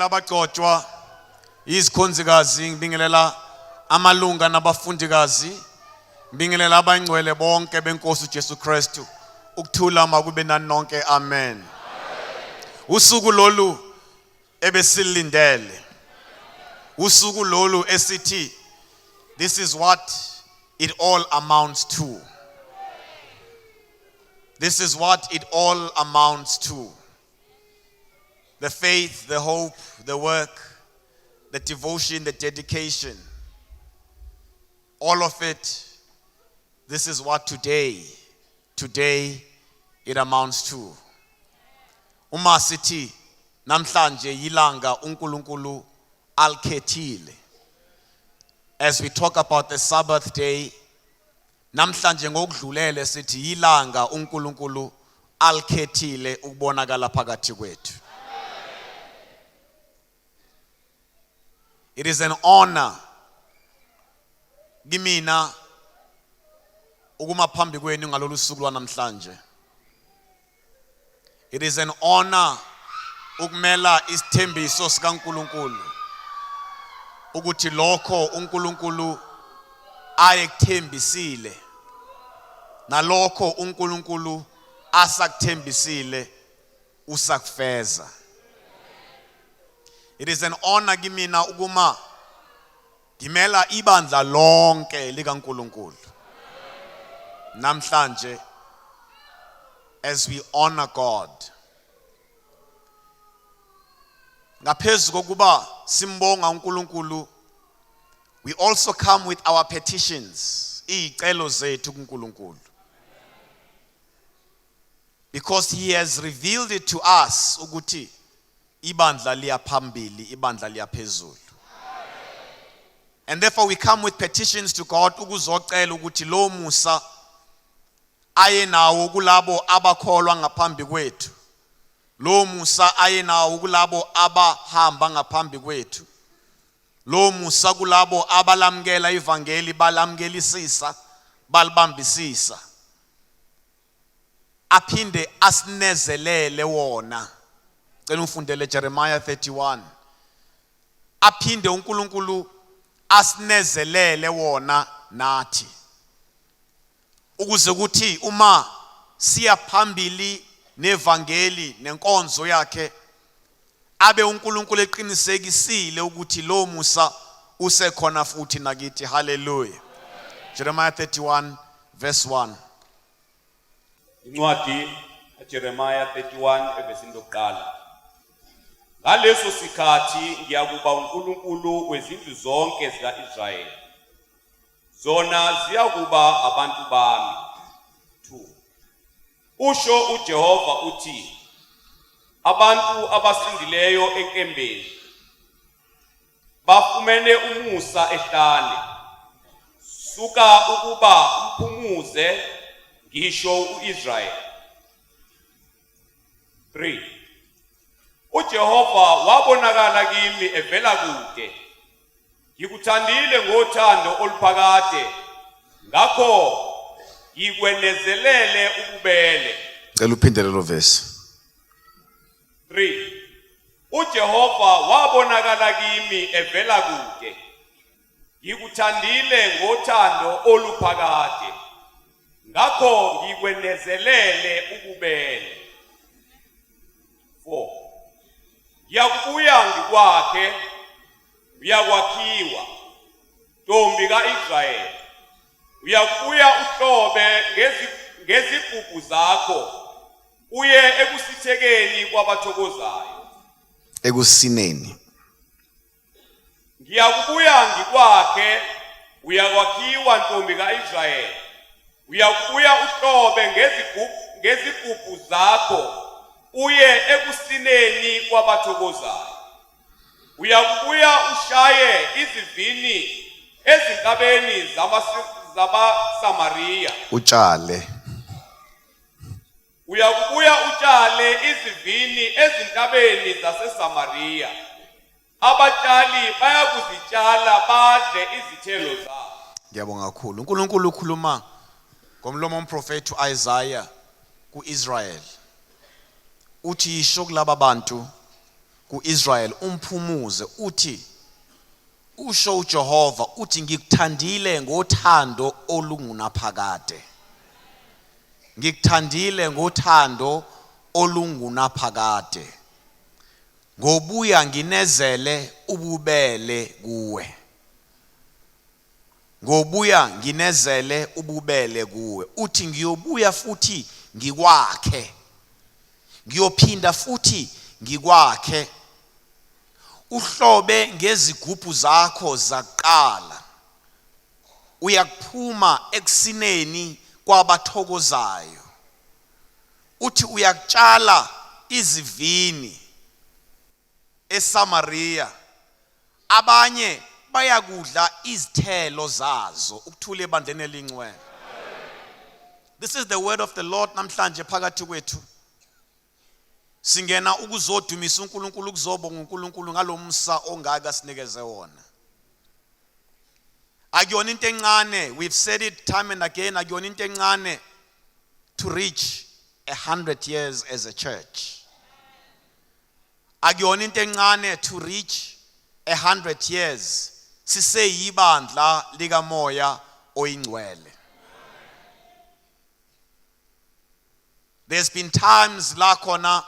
abagcotshwa izikhonzikazi, ngibingelela amalunga nabafundikazi, ngibingelela abangcwele bonke benkosi uJesu Kristu. Ukuthula makube nani nonke, amen. Usuku lolu ebesilindele, usuku lolu esithi this is what it all amounts to. This is what it all amounts to. The faith, the hope, the work, the devotion, the dedication, all of it, this is what today it amounts to. Uma sithi namhlanje yilanga uNkulunkulu alkhethile. As we talk about the Sabbath day, namhlanje ngokudlulele sithi yilanga uNkulunkulu alkhethile ukubonakala phakathi kwethu. It is an honor kimina ukuma phambi kwenu ngalolu suku lwanamhlanje. It is an honor ukumela isithembiso sikaNkulunkulu ukuthi lokho uNkulunkulu ayekuthembisile nalokho uNkulunkulu asakuthembisile usakufeza. It is an honor kimina ukuma ngimela ibandla lonke likaNkulunkulu namhlanje as we honor God. Ngaphezu kokuba simbonga uNkulunkulu, we also come with our petitions, icelo zethu kuNkulunkulu, because he has revealed it to us ukuthi ibandla liya phambili, ibandla liya phezulu. And therefore we come with petitions to God ukuzocela ukuthi lo musa aye nawo kulabo abakholwa ngaphambi kwethu, lo musa aye nawo kulabo abahamba ngaphambi kwethu, lo musa kulabo abalamkela ivangeli balamkelisisa balibambisisa, aphinde asinezelele wona. Cela ufundele Jeremiah 31. Aphinde uNkulunkulu asinezelele wona nathi, ukuze ukuthi uma siya phambili nevangeli nenkonzo yakhe abe uNkulunkulu eqinisekisile ukuthi lo musa usekhona futhi nakithi. Hallelujah. Jeremiah 31 verse 1. Incwadi Jeremiah 31 evesini lokuqala. Ngaleso sikhathi ngiyakuba uNkulunkulu wezindlu zonke zika-Israyeli, zona ziyakuba abantu bami. 2. Usho uJehova uthi, abantu abasindileyo enkembeni bafumene umusa ehlane, suka ukuba umphumuze ngisho uIsrayeli. 3. uJehova wabonakala kimi evela kude, ngikuthandile ngothando oluphakade, ngakho ngikwenezelele ububele. Cela uphindele lo verse. 3. uJehova wabonakala kimi evela kude, ngikuthandile ngothando oluphakade, ngakho ngikwenezelele ububele. 4. Yakubuya ngikwakhe, uyakwakhiwa, Ntombi kaIsrayeli, uyakubuya uhlobe ngezigugu zakho, uye ekusithekeni kwabathokozayo. Ekusineni. Ngiyakubuya ngikwakhe, uyakwakhiwa Ntombi kaIsrayeli, uyakubuya uhlobe ngezigugu zakho, uye ekusineni kwabathokozayo. Uyakubuya ushaye izivini ezinkabeni zamaSamariya, utshale. Uyakubuya utshale izivini ezintabeni zaseSamariya, abatshali bayakuzitshala badle izithelo zabo. Ngiyabonga kakhulu. uNkulunkulu ukhuluma ngomlomo womprofeti uIsaiah kuIsrael. Uthi yisho kulaba bantu ku-Israel umphumuze uthi usho uJehova uthi ngikuthandile ngothando olungunaphakade ngikuthandile ngothando olungunaphakade ngobuya nginezele ububele kuwe ngobuya nginezele ububele kuwe uthi ngiyobuya futhi ngikwakhe ngiyophinda futhi ngikwakhe uhlobe ngezigubhu zakho zaqala uyakuphuma ekusineni kwabathokozayo uthi uyakutshala izivini eSamaria abanye bayakudla izithelo zazo ukuthula ebandleni elingcwele. This is the word of the Lord namhlanje phakathi kwethu. Singena ukuzodumisa uNkulunkulu ukuzobonga uNkulunkulu ngalomsa ongaka sinikeze wona. Akuyona into encane, we've said it time and again, akuyona into encane to reach 100 years as a church. Akuyona into encane to reach 100 years siseyibandla likamoya oyingcwele. There's been times la khona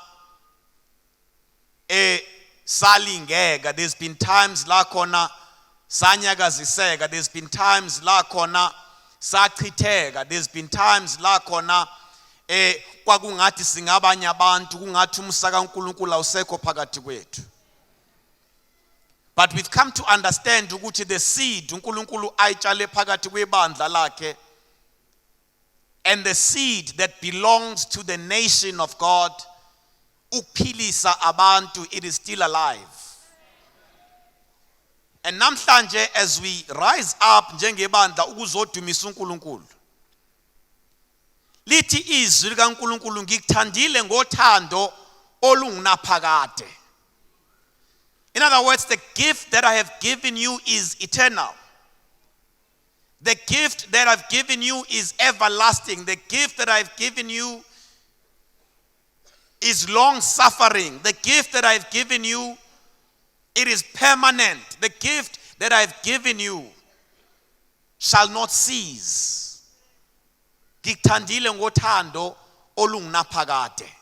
salingeka, there's been times la khona sanyakaziseka, there's been times la khona sachitheka, there's been times la khona kwakungathi singabanye abantu kungathi umsa kaNkulunkulu awusekho phakathi kwethu. But we've come to understand ukuthi the seed uNkulunkulu ayitshale phakathi kwebandla lakhe and the seed that belongs to the nation of God ukuphilisa abantu, it is still alive. And namhlanje as we rise up njengebandla ukuzodumisa uNkulunkulu lithi izwi likaNkulunkulu ngikuthandile ngothando olungunaphakade. In other words, the gift that I have given you is eternal. The gift that I've given you is everlasting. The gift that I've given you is long suffering. The gift that I've given you, it is permanent. The gift that I've given you shall not cease. Ngikuthandile ngothando olungunaphakade.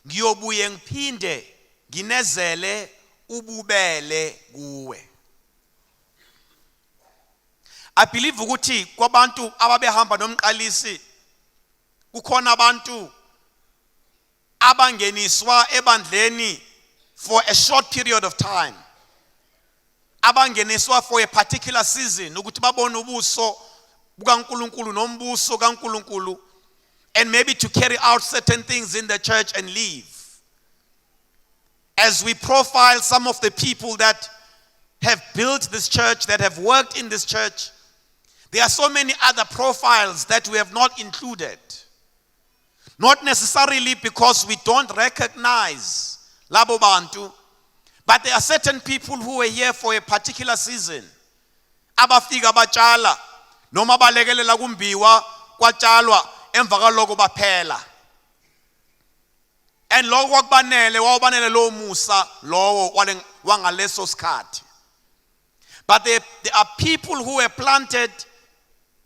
Ngiyobuye ngiphinde nginezele ububele kuwe. I believe ukuthi kwabantu ababehamba nomqalisi kukhona abantu abangeniswa ebandleni for a short period of time. Abangeniswa for a particular season ukuthi babone ubuso bukaNkulunkulu nombuso kaNkulunkulu, and maybe to carry out certain things in the church and leave. As we profile some of the people that have built this church, that have worked in this church, there are so many other profiles that we have not included. Not necessarily because we don't recognize labo bantu, but there are certain people who were here for a particular season. Abafika batshala noma balekelela kumbiwa kwatshalwa emva kaloko baphela. And lokho kwakubanele wawubanele lo musa lowo wangaleso sikhathi. But there are people who were planted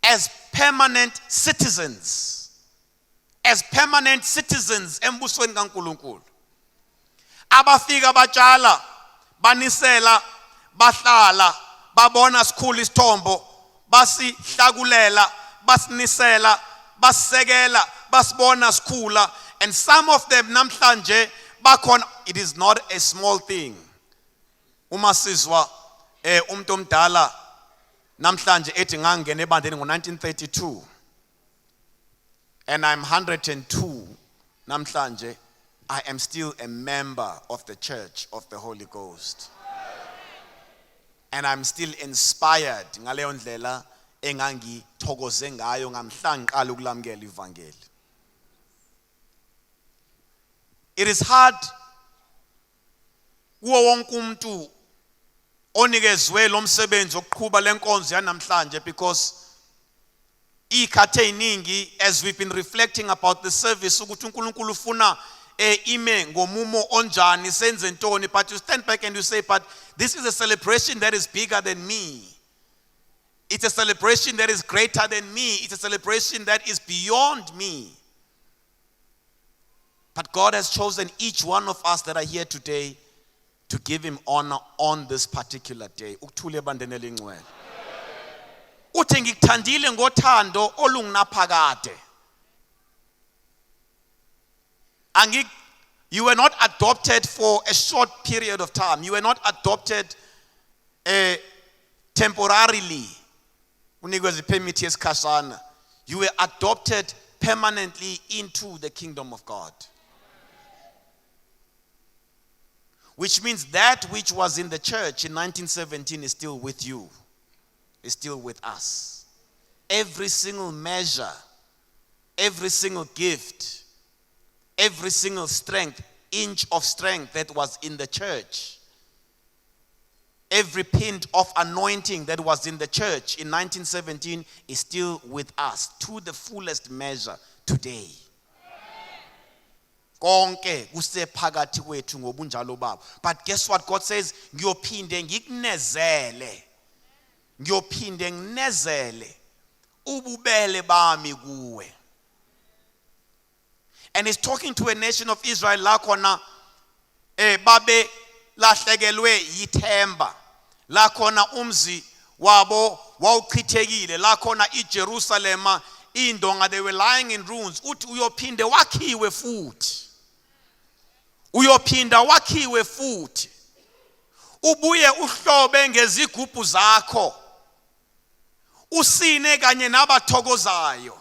as permanent citizens. As permanent citizens embusweni kaNkulunkulu. Abafika batshala, banisela, bahlala, babona sikhulu isithombo, basihlakulela, basinisela, basisekela, basibona sikhula, and some of them namhlanje bakhona. It is not a small thing. Uma sizwa umuntu omdala namhlanje ethi ngangena ebandleni ngo-1932 and I'm 102 namhlanje, I am still a member of the Church of the Holy Ghost. And I'm still inspired ngaleyo ndlela engangithokoze ngayo ngamhla ngiqala ukulamukela ivangeli. It is hard kuwo wonke umuntu onikezwe lo msebenzi wokuqhubha lenkonzo yanamhlanje, because ikhathe iningi as we've been reflecting about the service ukuthi uNkulunkulu ufuna ime ngomumo onjani senze ntoni, but you stand back and you say, but this is a celebration that is bigger than me. It's a celebration that is greater than me. It's a celebration that is beyond me. But God has chosen each one of us that are here today to give him honor on this particular day. Ukuthule bandene lingcwele. Uthi ngikuthandile ngothando olungunaphakade. You were not adopted for a short period of time. You were not adopted temporarily. You were adopted permanently into the kingdom of God. Which means that which was in the church in 1917 is still with you, is still with us. Every single measure, every single gift, every single strength, inch of strength that was in the church, every pint of anointing that was in the church in 1917 is still with us to the fullest measure today. Konke kusephakathi kwethu ngobunjalo babo. But guess what God says? Ngiyophinde ngikunezele. Ngiyophinde nginezele ububele bami kuwe. And he's talking to a nation of Israel la khona babe lahlekelwe yithemba. La khona umzi wabo wawuchithekile. La khona iJerusalem indonga, they were lying in ruins. Uthi uyophinde wakhiwe futhi. Uyophinda wakhiwe futhi. Ubuye uhlobe ngezigubhu zakho. Usine kanye nabathokozayo.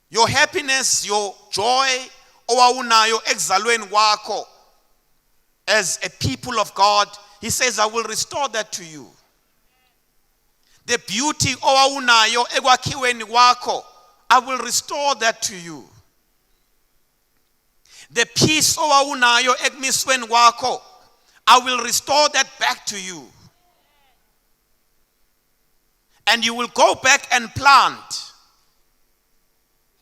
Your happiness, your joy, owawunayo ekuzalweni kwakho as a people of God, he says, I will restore that to you. The beauty owawunayo ekwakhiweni kwakho, I will restore that to you. The peace owawunayo ekumisweni kwakho, I will restore that back to you. And you will go back and plant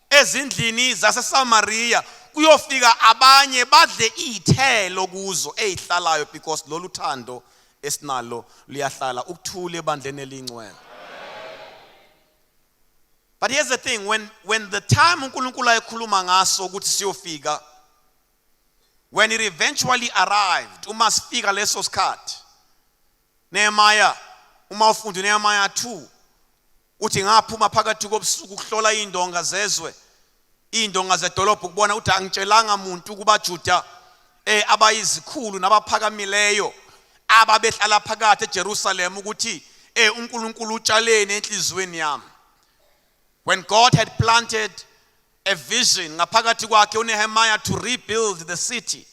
ezindlini zaseSamaria kuyofika abanye badle izithelo kuzo ezihlalayo, because lolu thando esinalo liyahlala. Ukuthule bandleni elingcwele. But here's the thing, when the time uNkulunkulu ayekhuluma ngaso ukuthi siyofika, when it eventually arrived, uma sifika leso sikhathi, Nehemiah, uma ufunda Nehemiah 2, uthi ngaphuma phakathi kobusuku ukuhlola indonga zezwe, indonga zedolobho, ukubona uthi angitshelanga umuntu kuba Juda abayizikhulu nabaphakamileyo ababehlala phakathi eJerusalem ukuthi uNkulunkulu utshaleni enhlizweni yami. When God had planted a vision ngaphakathi kwakhe uNehemiah to rebuild the city,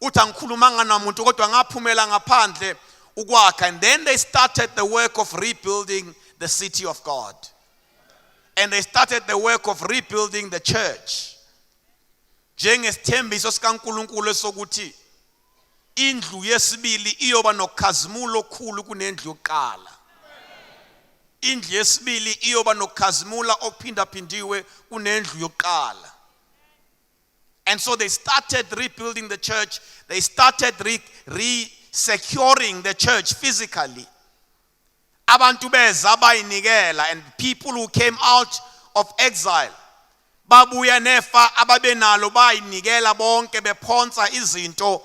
uthi angikhulumanga namuntu kodwa ngaphumela ngaphandle ukwakha. And then they started the work of rebuilding the city of God. And they started the work of rebuilding the church. Njengesithembiso sikaNkulunkulu sokuthi indlu yesibili iyoba nokukhazimula okukhulu kunendlu yokuqala. Indlu yesibili iyoba nokukhazimula okuphindaphindiwe kunendlu yokuqala. And so they started rebuilding the church. They started securing the church physically. Abantu beza bayinikela, and people who came out of exile babuya nefa ababenalo bayinikela bonke bephonsa izinto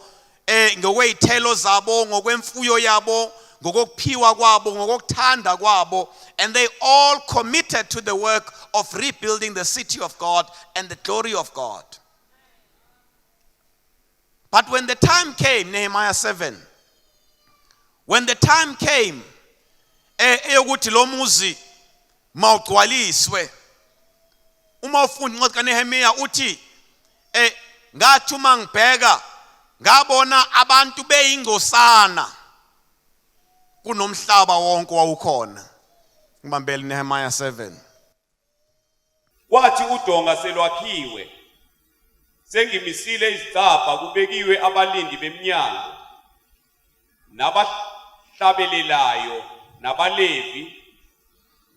ngokwezithelo zabo, ngokwemfuyo yabo, ngokuphiwa kwabo, ngokuthanda kwabo, and they all committed to the work of rebuilding the city of God and the glory of God. But when the time came, Nehemiah 7, when the time came eyokuthi lo muzi mawugcwaliswe, uma ufunda incwadi kaNehemiya uthi ngathi uma ngibheka ngabona abantu beyingosana kunomhlaba wonke wawukhona. Ngibambele Nehemiah 7. Wathi udonga selwakhiwe, sengimisile izicabha, kubekiwe abalindi beminyango nabahlabelelayo nabalevi,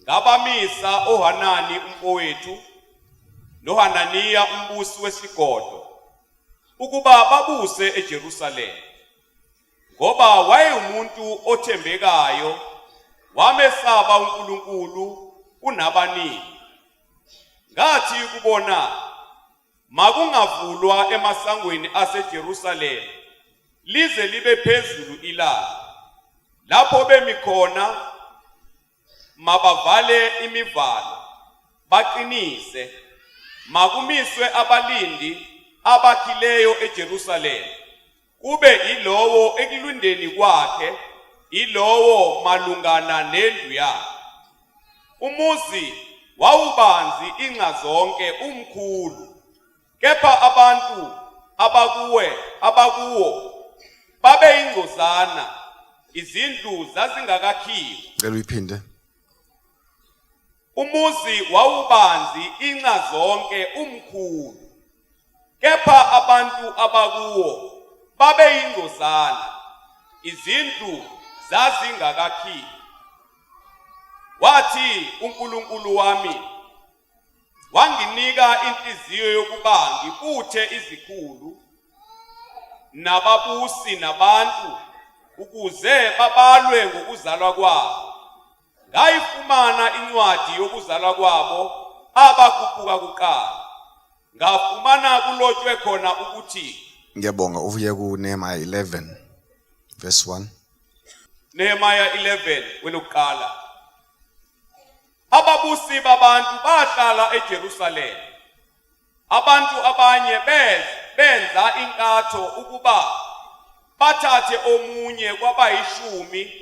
ngabamisa oHanani umfowethu noHananiya umbusi wesigodlo ukuba babuse eJerusalema, ngoba wayeumuntu othembekayo, wamesaba uNkulunkulu unabaningi. Ngathi ukubona makungavulwa emasangweni aseJerusalema lize libe phezulu ilanga, lapho bemi khona mabavale imivalo baqinise, makumiswe abalindi abakhileyo eJerusalema, kube ilowo ekulundeni kwakhe, ilowo malungana nendlu yakhe. Umuzi wawubanzi inxa zonke umkhulu, kepha abantu abakuwo babeyingcozana, izindlu zazingakakhiwe. Ngicela uyiphinde. Umuzi wawubanzi inxa zonke umkhulu, kepha abantu abakuwo babeyingcozana, izindlu zazingakakhiwe. Wathi uNkulunkulu wami wanginika inhliziyo yokuba ngibuthe izikhulu nababusi nabantu, ukuze babalwe ngokuzalwa kwabo. Ngayifumana incwadi yokuzalwa kwabo abakhuphuka kuqala, ngafumana kulotshwe khona ukuthi. Ngiyabonga, uvuye ku Nehemiah 11 verse 1. Nehemiah 11 welokuqala. Ababusi babantu bahlala eJerusalema, abantu abanye benza inkatho ukuba bathathe omunye kwabayishumi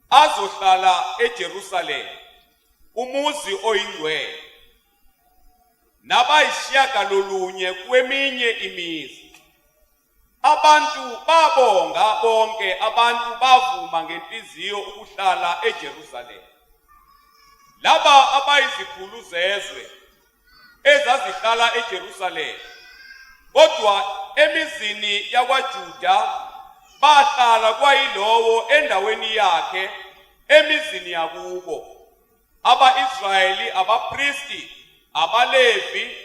azohlala eJerusalema, umuzi oyingcwele, nabayishiyagalolunye kweminye imizi. Abantu babonga bonke, abantu bavuma ngenhliziyo ukuhlala eJerusalema. Laba abayizikhulu zezwe ezazihlala eJerusalema, kodwa emizini yakwaJuda bahlala kwayilowo endaweni yakhe emizini yakubo, aba-Israyeli, abapristi, abalevi,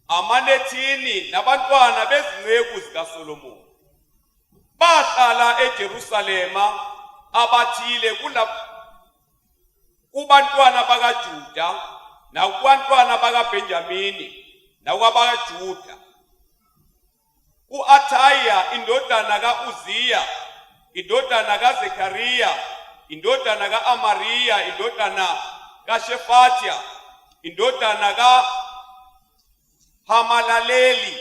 amanethini nabantwana bezinceku zikaSolomoni. Bahlala eJerusalema abathile kubantwana bakaJuda nakubantwana bakaBenjamini nakwabakaJuda, u-Athaya indodana ka-Uziya, indodana kaZekhariya, indodana ka-Amariya, indodana kaShefatya, indodana kaHamalaleli,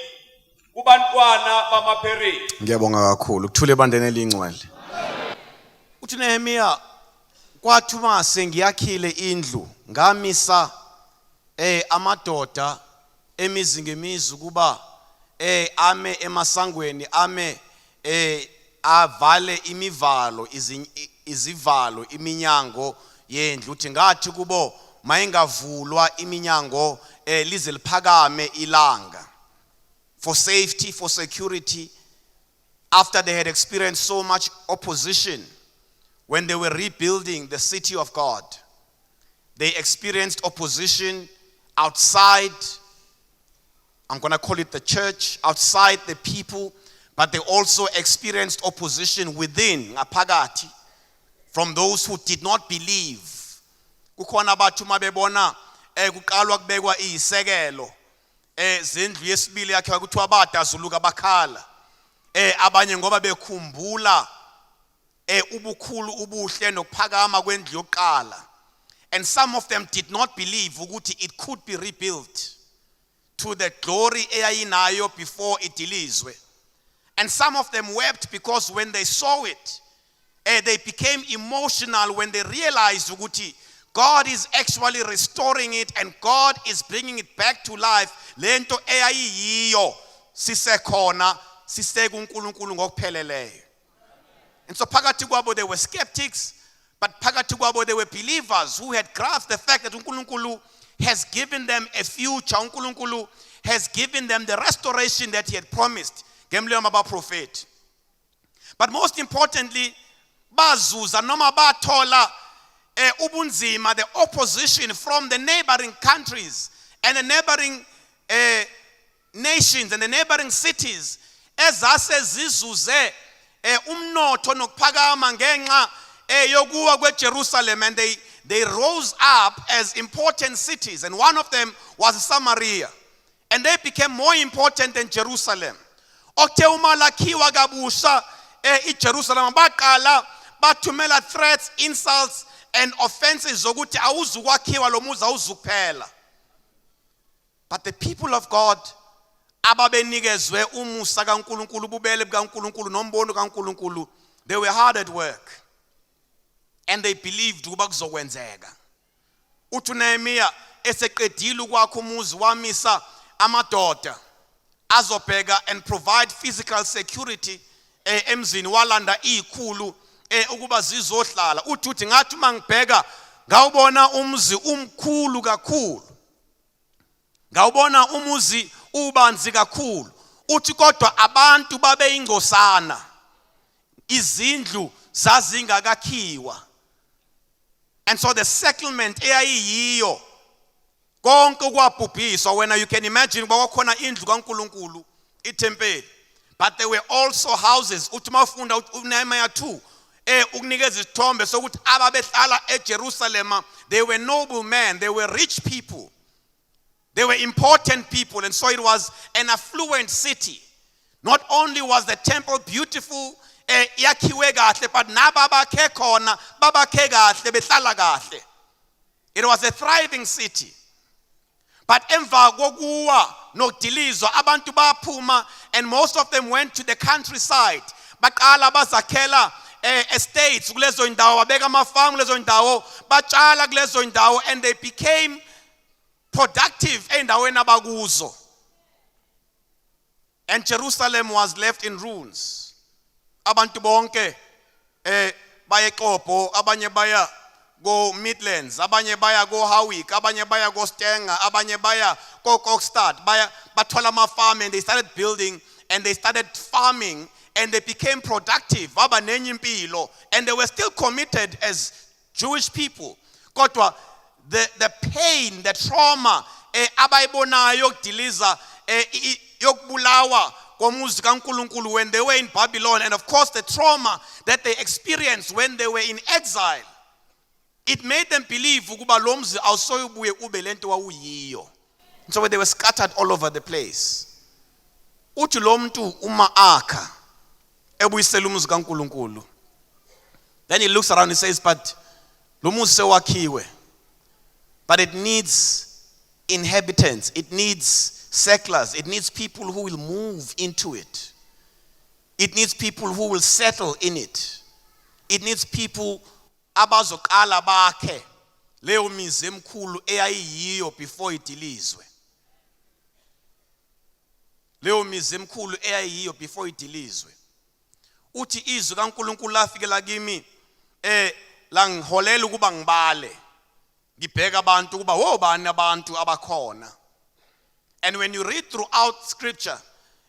kubantwana bamaPherezi. Ngiyabonga kakhulu. Kuthule bandene elingcwele. Uthi Nehemiah, kwathi uma sengiyakhile indlu, ngamisa amadoda emizi ngemizi kuba ame emasangweni, ame avale imivalo, izivalo, iminyango yendlu. Uthi ngathi kubo mayingavulwa iminyango lize liphakame ilanga, for safety, for security, after they had experienced so much opposition when they were rebuilding the city of God. They experienced opposition outside, I'm going to call it the church, outside the people, but they also experienced opposition within, ngaphakathi, from those who did not believe. Kukhona abantu mabebona kuqalwa kubekwa iyisekelo zendlu yesibili yakhe kuthiwa badazuluka bakhala, abanye ngoba bekhumbula ubukhulu ubuhle nokuphakama kwendlu yokuqala. And some of them did not believe ukuthi it could be rebuilt to the glory eyayinayo before idilizwe. And some of them wept because when they saw it, they became emotional when they realized ukuthi God is actually restoring it and God is bringing it back to life. Lento eyayiyiyo sisekhona siseka uNkulunkulu ngokupheleleyo. And so phakathi kwabo they were skeptics, but phakathi kwabo they were believers who had grasped the fact that uNkulunkulu has given them a future. uNkulunkulu has given them the restoration that he had promised. Ngemlomo abaprofeti. But most importantly, bazuza noma bathola ubunzima, the opposition from the neighboring countries and the neighboring nations and the neighboring cities ezase zizuze umnotho nokuphakama ngenxa yokuwa kweJerusalem, and they rose up as important cities, and one of them was Samaria, and they became more important than Jerusalem. Okuthe uma lakhiwa kabusha iJerusalem baqala bathumela threats, insults and offenses zokuthi awuzukwakhiwa lo muzi awuzukuphela. But the people of God ababenikezwe umusa kaNkulunkulu, ububele bukaNkulunkulu nombono kaNkulunkulu, they were hard at work and they believed ukuba kuzokwenzeka. Uthi Nehemiah eseqedile ukwakha umuzi wamisa amadoda azobheka and provide physical security emzini, walanda izikhulu ukuba zizohlala. Uthi ngathi mangibheka ngawubona umzi umkhulu kakhulu, ngawubona umuzi ubanzi kakhulu. Uthi kodwa abantu babeyingosana, izindlu zazingakakhiwa. And so the settlement eyayiyiyo konke kwabhubhiswa. When you can imagine kwakhona indlu kaNkulunkulu, iTempeli, but there were also houses. Uthi mafunda uNehemiah 2 ukunikeza isithombe sokuthi ababehlala eJerusalem, they were noble men, they were rich people, they were important people, and so it was an affluent city. Not only was the temple beautiful, yakhiwe kahle, but nababakhe khona babakhe kahle behlala kahle. It was a thriving city. But emva kokuwa nokudilizwa abantu baphuma, and most of them went to the countryside. Baqala bazakhela estates kulezo indawo, babeka amafarm kulezo indawo, batshala kulezo indawo, and they became productive endaweni abakuzo. And Jerusalem was left in ruins. Abantu bonke baya eQobo, abanye baya go Midlands, abanye baya go Howick, abanye baya go Stenga, abanye baya go Kokstad, baya bathola amafarm, and they started building and they started farming and they became productive, baba nenye impilo, and they were still committed as Jewish people. Kodwa the pain, the trauma abayibonayo yokudiliza yokubulawa komuzi kaNkulunkulu when they were in Babylon, and of course the trauma that they experienced when they were in exile, it made them believe ukuba lo mzi awusoyubuye ube lento wawuyiyo. So they were scattered all over the place. Uthi lo muntu uma akha ebuyisela umuzi kaNkulunkulu, then he looks around and says, but lo muzi sewakhiwe, but it needs inhabitants, it needs settlers, it needs people who will move into it, it needs people who will settle in it, it needs people abazoqala bakhe leyo mizi emkhulu eyayiyiyo before idilizwe, leyo mizi emkhulu eyayiyiyo before idilizwe. Uthi izwi kaNkulunkulu lafikela kimi la ngiholela ukuba ngibale, ngibheka abantu ukuba wobani abantu abakhona. And when you read throughout scripture,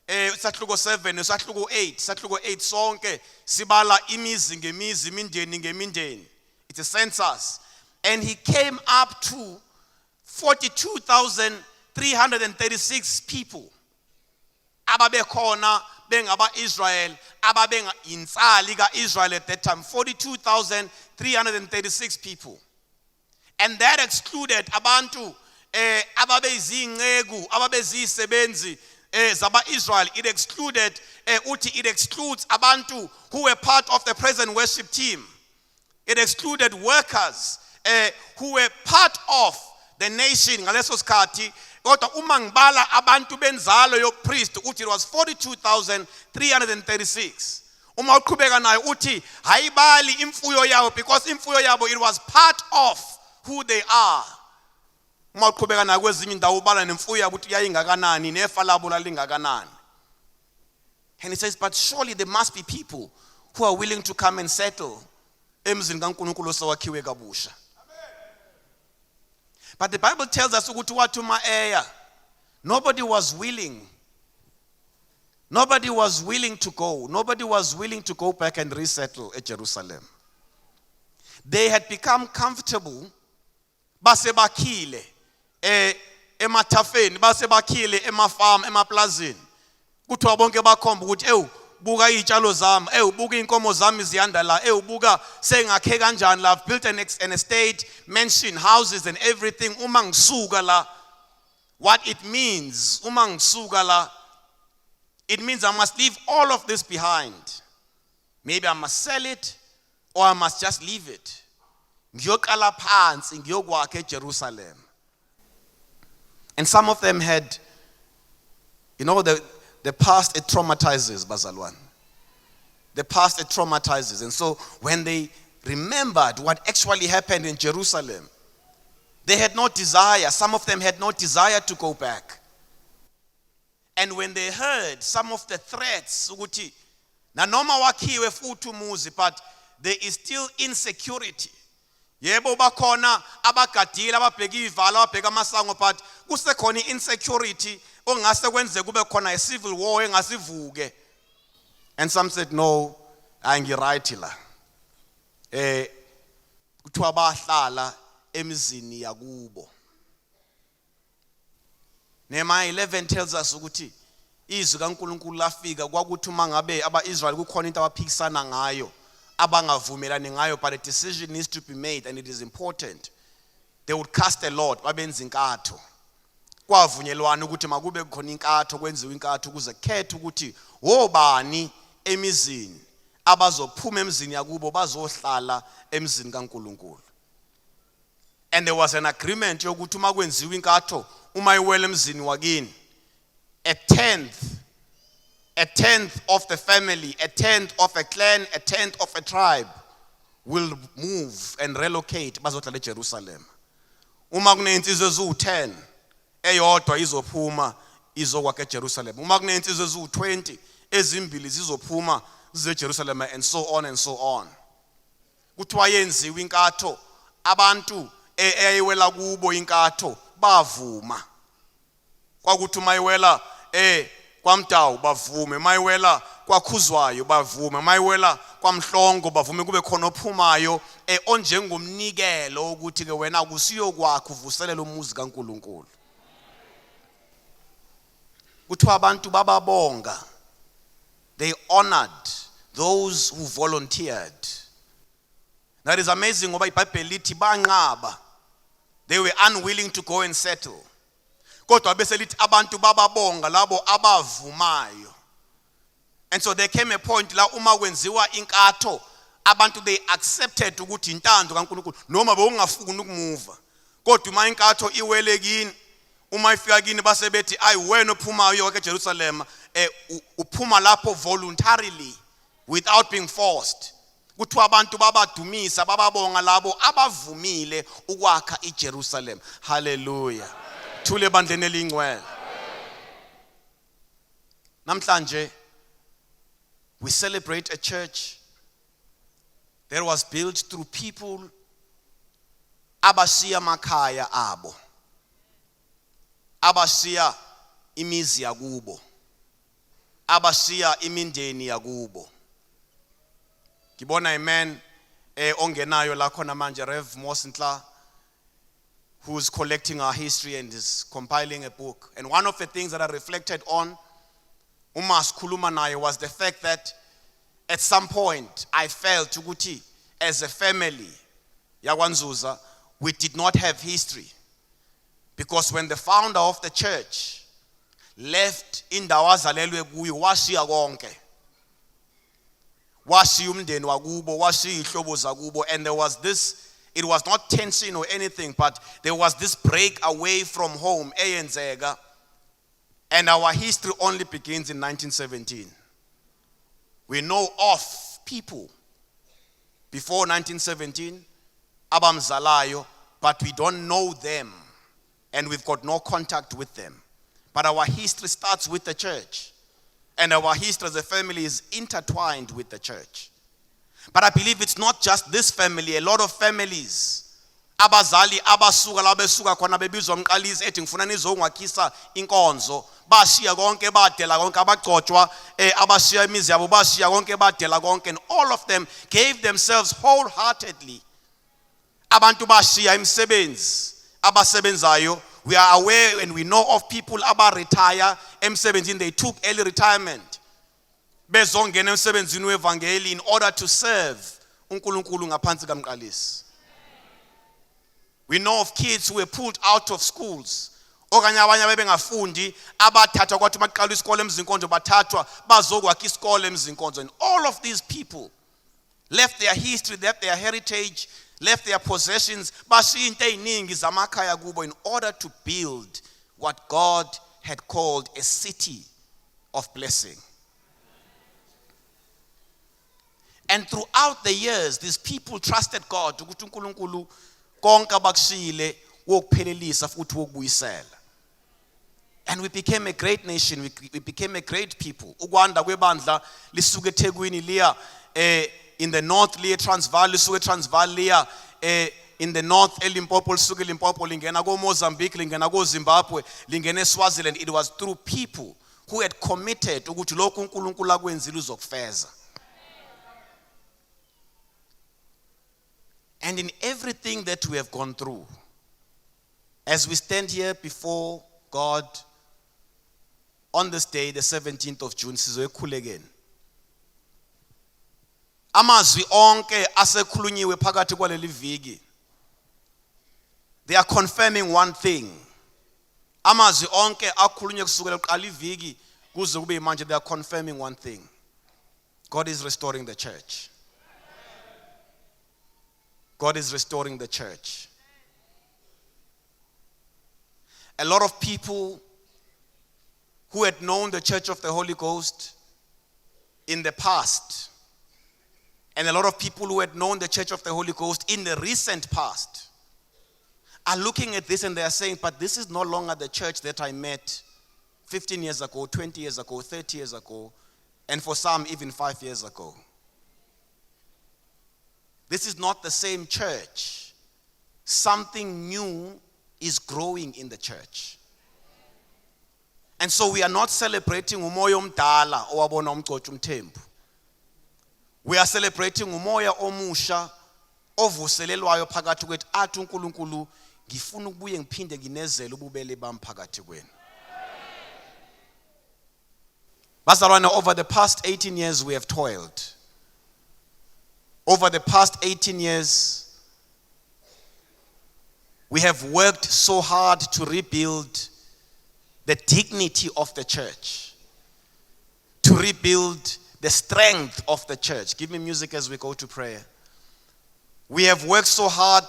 isahluko 7, isahluko 8, isahluko 8 sonke sibala imizi ngemizi, imindeni ngemindeni. It's a census. And he came up to 42,336 people. Ababekhona bengaba Israel, ababenga insali ka Israel at that time, 42,336 people. And that excluded abantu ababezingceku, ababezisebenzi zaba Israel. It excluded it excludes abantu who were part of the present worship team. It excluded workers who were part of the nation ngaleso sikhathi. Kodwa uma ngibala abantu benzalo yopriest uthi it was 42,336. Uma uqhubeka nayo uthi hayibali imfuyo yabo, because imfuyo yabo it was part of who they are. Uma uqhubeka nayo kwezinye indawo ubala nemfuyo yabo uthi yayingakanani nefa labo lalingakanani. And he says, but surely there must be people who are willing to come and settle emzini kaNkulunkulu osewakhiwe kabusha. But the Bible tells us ukuthi wathuma eya, nobody was willing. Nobody was willing to go. Nobody was willing to go back and resettle at Jerusalem. They had become comfortable. Base bakhile emathafeni, base bakhile emafarm, emaplazini. Kuthiwa bonke bakhomba ukuthi buka izitshalo zami, buka inkomo zami ziyanda la, buka sengakhe kanjani la, I've built an estate, mansion, houses and everything. Uma ngisuka la, what it means, uma ngisuka la, it means I must leave all of this behind. Maybe I must sell it or I must just leave it. Ngiyokala phansi ngiyokwakha eJerusalem. And some of them had, the past, it traumatizes, bazalwane. The past, it traumatizes. And so when they remembered what actually happened in Jerusalem, they had no desire. Some of them had no desire to go back. And when they heard some of the threats, ukuthi na noma wakhiwe futhi umuzi, but there is still insecurity. Yebo bakhona abagadile ababheka ivala ababheka amasango, but kusekhona insecurity ongase kwenze kube khona a civil war engasivuke. And some said no, angiright la. Kuthiwa bahlala emizini yakubo. Nehemiah 11 tells us ukuthi izwi kaNkulunkulu lafika kwakuthi uma ngabe aba-Israyeli kukhona into abaphikisana ngayo abangavumelani ngayo, but a decision needs to be made and it is important. They would cast a lot, babenza inkatho. Kwavunyelwana ukuthi makube khona inkatho, kwenziwe inkatho ukuze khethe ukuthi wobani emizini abazophuma emizini yakubo bazohlala emizini kaNkulunkulu. And there was an agreement yokuthi uma kwenziwe inkatho, uma iwela emizini wakini, a tenth of the family, a tenth of a clan, a tenth of a tribe will move and relocate bazohlala eJerusalem. Uma kunensizwe eziwu-10, eyodwa izophuma izokwakha eJerusalem. Uma kunensizwe eziwu-20, ezimbili zizophuma zize eJerusalem, and so on and so on. Kuthiwa yenziwe inkatho, abantu eyayiwela kubo inkatho bavuma. Kwakuthi uma iwela kwaMdawu bavume, mayiwela kwaKhuzwayo bavume, mayiwela kwaMhlongo bavume, kube khona ophumayo onjengomnikelo ukuthi ke wena akusiyokwakha uvuselela umuzi kaNkulunkulu. Kuthiwa abantu bababonga, they honored those who volunteered. That is amazing ngoba iBhayibheli lithi banqaba, they were unwilling to go and settle. Kodwa bese lithi abantu bababonga labo abavumayo. And so there came a point la uma kwenziwa inkatho, abantu they accepted ukuthi intando kaNkulunkulu noma bewungafuni ukumuva. Kodwa uma inkatho iwele kini, uma ifika kini base bethi ayi wena ophumayo uyokha eJerusalem, uphuma lapho voluntarily without being forced. Kuthiwa abantu babadumisa bababonga labo abavumile ukwakha iJerusalem. Hallelujah. Thule bandleni elingcwele. Namhlanje we celebrate a church that was built through people abashiya makhaya abo, abashiya imizi yakubo, abashiya imindeni yakubo. Ngibona amen ongenayo la khona manje, Rev Mosintla, who's collecting our history and is compiling a book. And one of the things that I reflected on umas khuluma naye was the fact that at some point I felt ukuthi as a family yakwaNzuza we did not have history, because when the founder of the church left indawo azalelwe kuyo washiya konke, washiya umndeni wakubo, washiya ihlobo zakubo, and there was this, it was not tension or anything, but there was this break away from home eyenzeka. And our history only begins in 1917. We know of people before 1917, abamzalayo, but we don't know them and we've got no contact with them. But our history starts with the church, and our history as a family is intertwined with the church. But I believe it's not just this family, a lot of families. Abazali abasuka la besuka khona bebizwa umqalisi ethi ngifuna nizongwakhisa inkonzo, bashiya konke badela konke, abagcotshwa abashiya imizi yabo bashiya konke badela konke, and all of them gave themselves wholeheartedly Abantu bashiya imisebenzi abasebenzayo. We are aware and we know of people retire emsebenzini. They took early retirement. Bezongena emsebenzini wevangeli in order to serve uNkulunkulu ngaphansi kamqalisi. We know of kids who were pulled out of schools. Okanye abanye abebengafundi abathathwa kwathi maqala isikole emzinkonzo bathathwa bazokwakha isikole emzinkonzo. And all of these people left their history, left their heritage, left their possessions, bashiya into eziningi zamakhaya kubo in order to build what God had called a city of blessing. And throughout the years, these people trusted God ukuthi uNkulunkulu konke abakushiyile wokuphelelisa futhi wokubuyisela. And we became a great nation, we became a great people. Ukwanda kwebandla lisuke eThekwini liya in the north liya eTransvaal, lisuke eTransvaal liya in the north eLimpopo, lisuke eLimpopo lingena koMozambique, lingena koZimbabwe, lingena eSwaziland. It was through people who had committed ukuthi lokhu uNkulunkulu akwenzile uzokufeza. And in everything that we have gone through, as we stand here before God on this day, the 17th of June, sizoyekhulekeni. Amazwi onke asekhulunyiwe phakathi kwaleli viki, they are confirming one thing. Amazwi onke akhulunywe kusukela kuqala iviki kuze kube manje, they are confirming one thing. God is restoring the church. God is restoring the church. A lot of people who had known the Church of the Holy Ghost in the past, and a lot of people who had known the Church of the Holy Ghost in the recent past, are looking at this and they are saying, but this is no longer the church that I met 15 years ago, 20 years ago, 30 years ago, and for some even 5 years ago. This is not the same church. Something new is growing in the church. And so we are not celebrating umoya omdala owabona umgcotsha umthembu. We are celebrating umoya omusha ovuselelwayo phakathi kwethu athi uNkulunkulu ngifuna ukubuye ngiphinde nginezele ububele bami phakathi kwenu. Bazalwane, over the past 18 years we have toiled. Over the past 18 years, we have worked so hard to rebuild the dignity of the church, to rebuild the strength of the church. Give me music as we go to prayer. We have worked so hard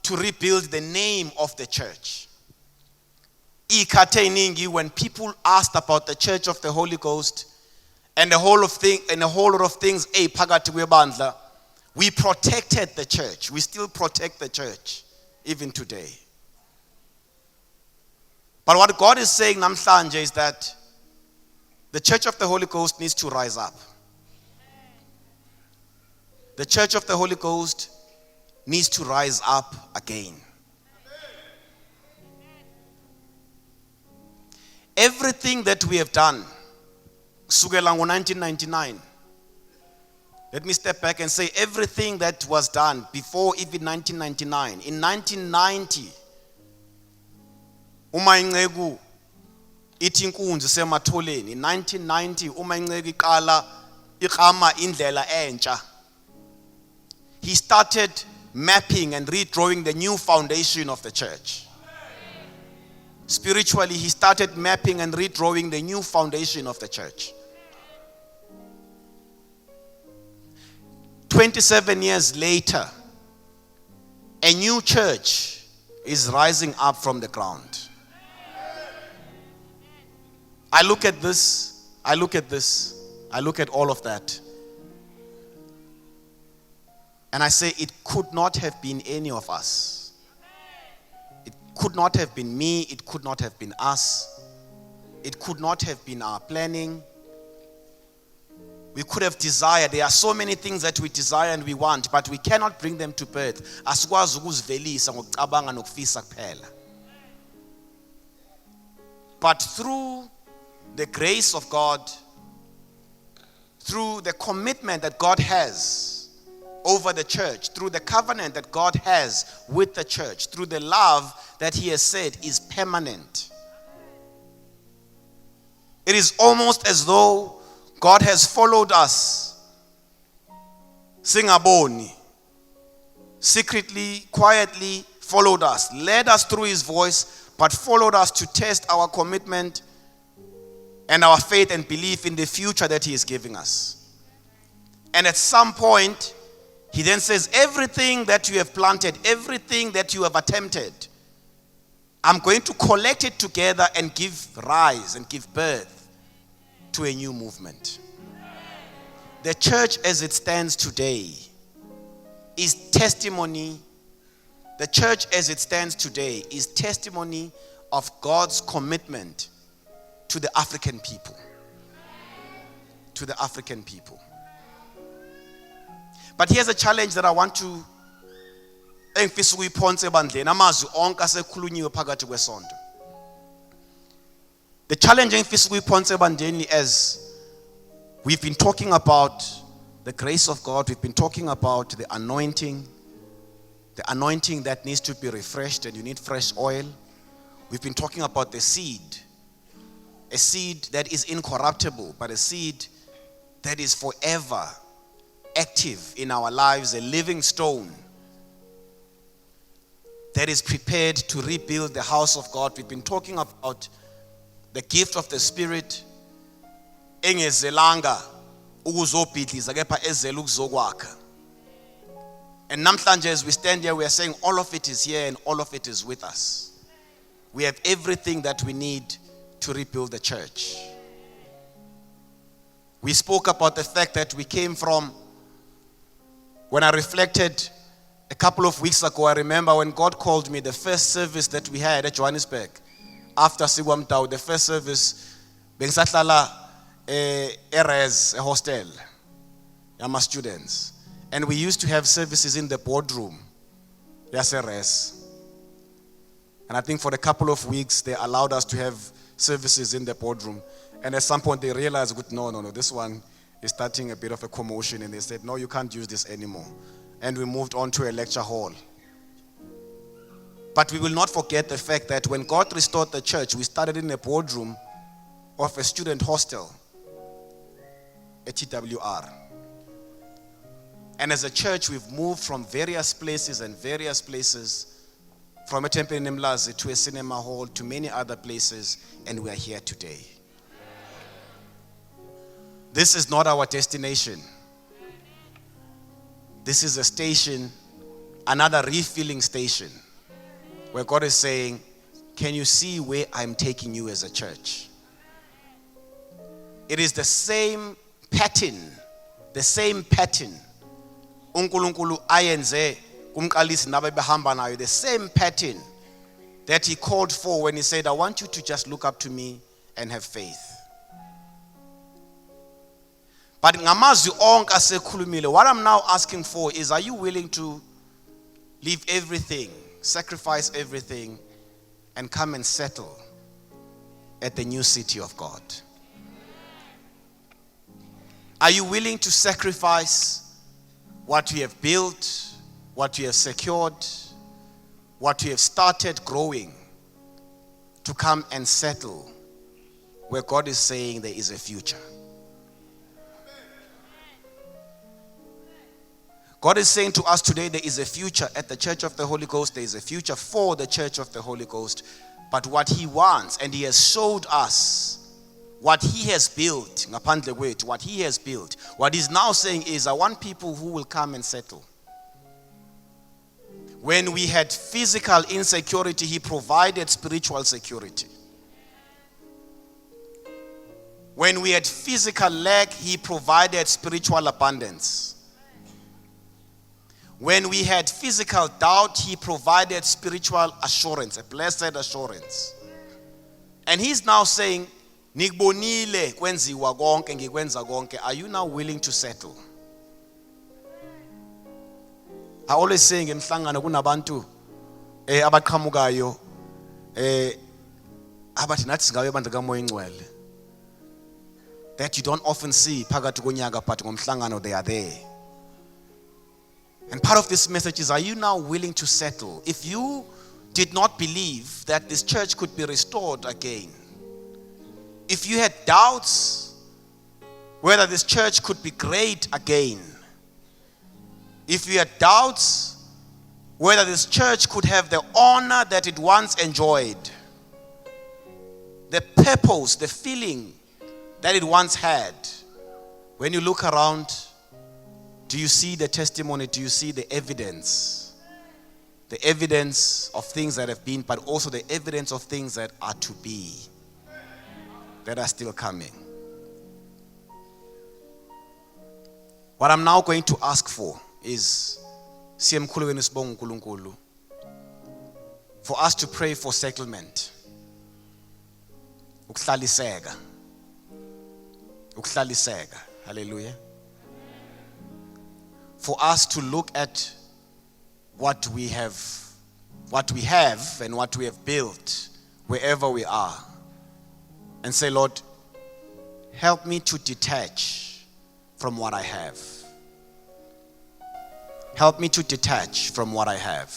to rebuild the name of the church. When people asked about the Church of the Holy Ghost and a whole lot of things, we protected the church. We still protect the church even today. But what God is saying namhlanje is that the Church of the Holy Ghost needs to rise up. The Church of the Holy Ghost needs to rise up again. Everything that we have done, kusukela ngo-1999, let me step back and say everything that was done before even 1999. In 1990, uma inceku ithi inkunzi sematholeni. In 1990, uma inceku iqala iqama indlela entsha. He started mapping and redrawing the new foundation of the church. Spiritually, he started mapping and redrawing the new foundation of the church. 27 years later, a new church is rising up from the ground. I look at this, I look at all of that, and I say it could not have been any of us. It could not have been me, it could not have been us, it could not have been our planning. We could have desired. There are so many things that we desire and we want, but we cannot bring them to birth. Asikwazi ukuzivelisa ngokucabanga nokufisa kuphela. But through the grace of God, through the commitment that God has over the church, through the covenant that God has with the church, through the love that he has said is permanent. It is almost as though God has followed us, singaboni, secretly, quietly followed us, led us through his voice, but followed us to test our commitment and our faith and belief in the future that he is giving us. And at some point, he then says, everything that you have planted, everything that you have attempted, I'm going to collect it together and give rise and give birth to a new movement. The church as it stands today is testimony. The church as it stands today is testimony of God's commitment to the African people. To the African people. But here's a challenge that I want to engifisa ukuyiphonsa ebandleni amazwi onke asekhulunyiwe phakathi kwesonto. The challenge engifisa ukuyiphonsa ebandleni, as we've been talking about the grace of God, we've been talking about the anointing that needs to be refreshed and you need fresh oil. We've been talking about the seed, a seed that is incorruptible, but a seed that is forever active in our lives, a living stone that is prepared to rebuild the house of God. We've been talking about the gift of the Spirit, engezelanga ukuzobhidliza kepha ezela ukuzokwakha. And namhlanje as we stand here, we are saying all of it is here and all of it is with us. We have everything that we need to rebuild the church. We spoke about the fact that we came from, when I reflected a couple of weeks ago, I remember when God called me, the first service that we had at Johannesburg, after Sigwamtau, the first service, bengisahlala eres, a hostel, yama students. And we used to have services in the boardroom, yes, eres. And I think for a couple of weeks, they allowed us to have services in the boardroom. And at some point, they realized, no, this one is starting a bit of a commotion. And they said, no, you can't use this anymore. And we moved on to a lecture hall. But we will not forget the fact that when God restored the church, we started in a boardroom of a student hostel, a TWR. And as a church, we've moved from various places, from a temple in Mlazi to a cinema hall to many other places, and we are here today. This is not our destination. This is a station, another refilling station, where God is saying, can you see where I'm taking you as a church? It is the same pattern. uNkulunkulu ayenze kumqalisi nabe behamba nayo, the same pattern that he called for when he said, I want you to just look up to me and have faith. But ngamazwi onke asekhulumile, what I'm now asking for is, are you willing to leave everything, sacrifice everything, and come and settle at the new city of God? Are you willing to sacrifice what you have built, what you have secured, what you have started growing, to come and settle where God is saying there is a future? God is saying to us today, there is a future at the Church of the Holy Ghost. There is a future for the Church of the Holy Ghost. But what he wants, and he has showed us what he has built, what he has built. What he's now saying is, I want people who will come and settle. When we had physical insecurity, he provided spiritual security. When we had physical lack, he provided spiritual abundance. When we had physical doubt, he provided spiritual assurance, a blessed assurance. And he's now saying, Nikbonile kwenziwa konke ngikwenza konke. Are you now willing to settle? I always saying emhlangano kunabantu abaqhamukayo abathi nathi singabe bandla kamoya ingcwele, that you don't often see phakathi konyaka, but ngomhlangano they are there. And part of this message is, are you now willing to settle? If you did not believe that this church could be restored again, if you had doubts whether this church could be great again, if you had doubts whether this church could have the honor that it once enjoyed, the purpose, the feeling that it once had, when you look around, do you see the testimony? Do you see the evidence? The evidence of things that have been, but also the evidence of things that are to be, that are still coming. What I'm now going to ask for is for us to pray for settlement. Hallelujah. For us to look at what we have and what we have built wherever we are and say, Lord, help me to detach from what I have. Help me to detach from what I have.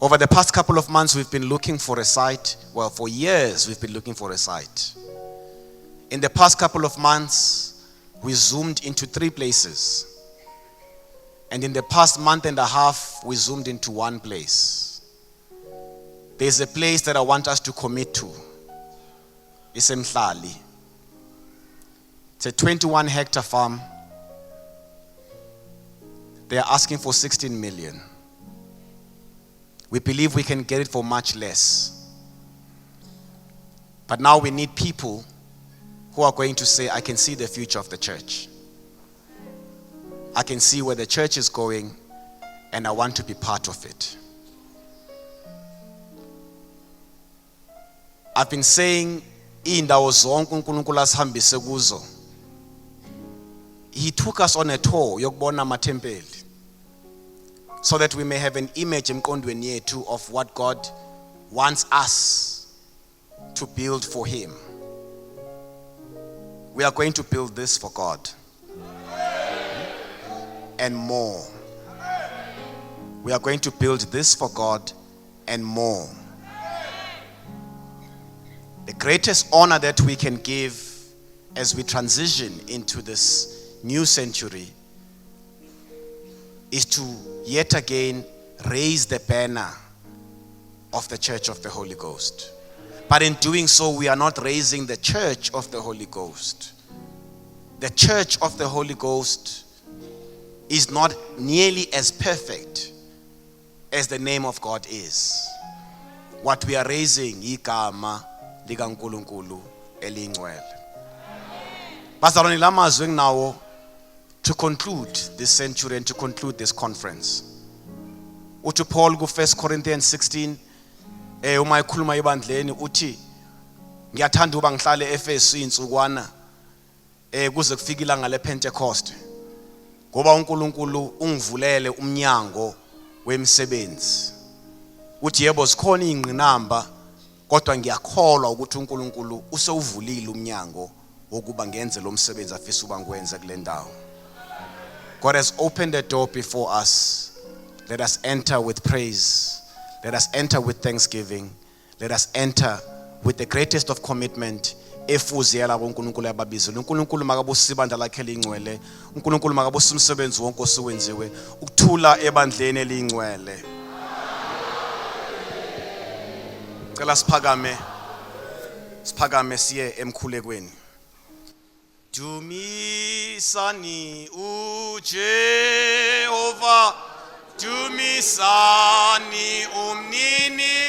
Over the past couple of months, we've been looking for a site. Well, for years, we've been looking for a site. In the past couple of months, we zoomed into 3 places. And in the past month and a half, we zoomed into 1 place. There's a place that I want us to commit to. It's Mhlali. It's a 21-hectare farm. They are asking for 16 million. We believe we can get it for much less. But now we need people who are going to say, I can see the future of the church. I can see where the church is going, and I want to be part of it. I've been saying, he took us on a tour, yokubona amathempeli, so that we may have an image emqondweni yethu of what God wants us to build for Him. We are going to build this for God. And more. We are going to build this for God and more. The greatest honor that we can give as we transition into this new century is to yet again raise the banner of the Church of the Holy Ghost. But in doing so, we are not raising the Church of the Holy Ghost. The Church of the Holy Ghost is not nearly as perfect as the name of God is. What we are raising, igama likaNkulunkulu elingcwele. Bazalwane lamazwi nawo, to conclude this century and to conclude this conference. Uthi Paul ku 1 Corinthians 16, uma ekhuluma ebandleni uthi ngiyathanda uba ngihlale eEfesu insukwana kuze kufike ilanga lePentecost. Ngoba uNkulunkulu ungivulele umnyango wemsebenzi. Uthi yebo zikhona ingqinamba kodwa ngiyakholwa ukuthi uNkulunkulu usewuvulile umnyango wokuba ngenze lo msebenzi afisa uba ngwenze kule ndawo. God has opened the door before us. Let us enter with praise. Let us enter with thanksgiving. Let us enter with the greatest of commitment. Efuziyela boNkulunkulu ababizile. uNkulunkulu makabusa ibandla lakhe elingcwele. uNkulunkulu makabusa umsebenzi wonke osuwenziwe ukuthula ebandleni elingcwele. Cela siphakame siye emkhulekweni. Dumisani uJehova, dumisani umnini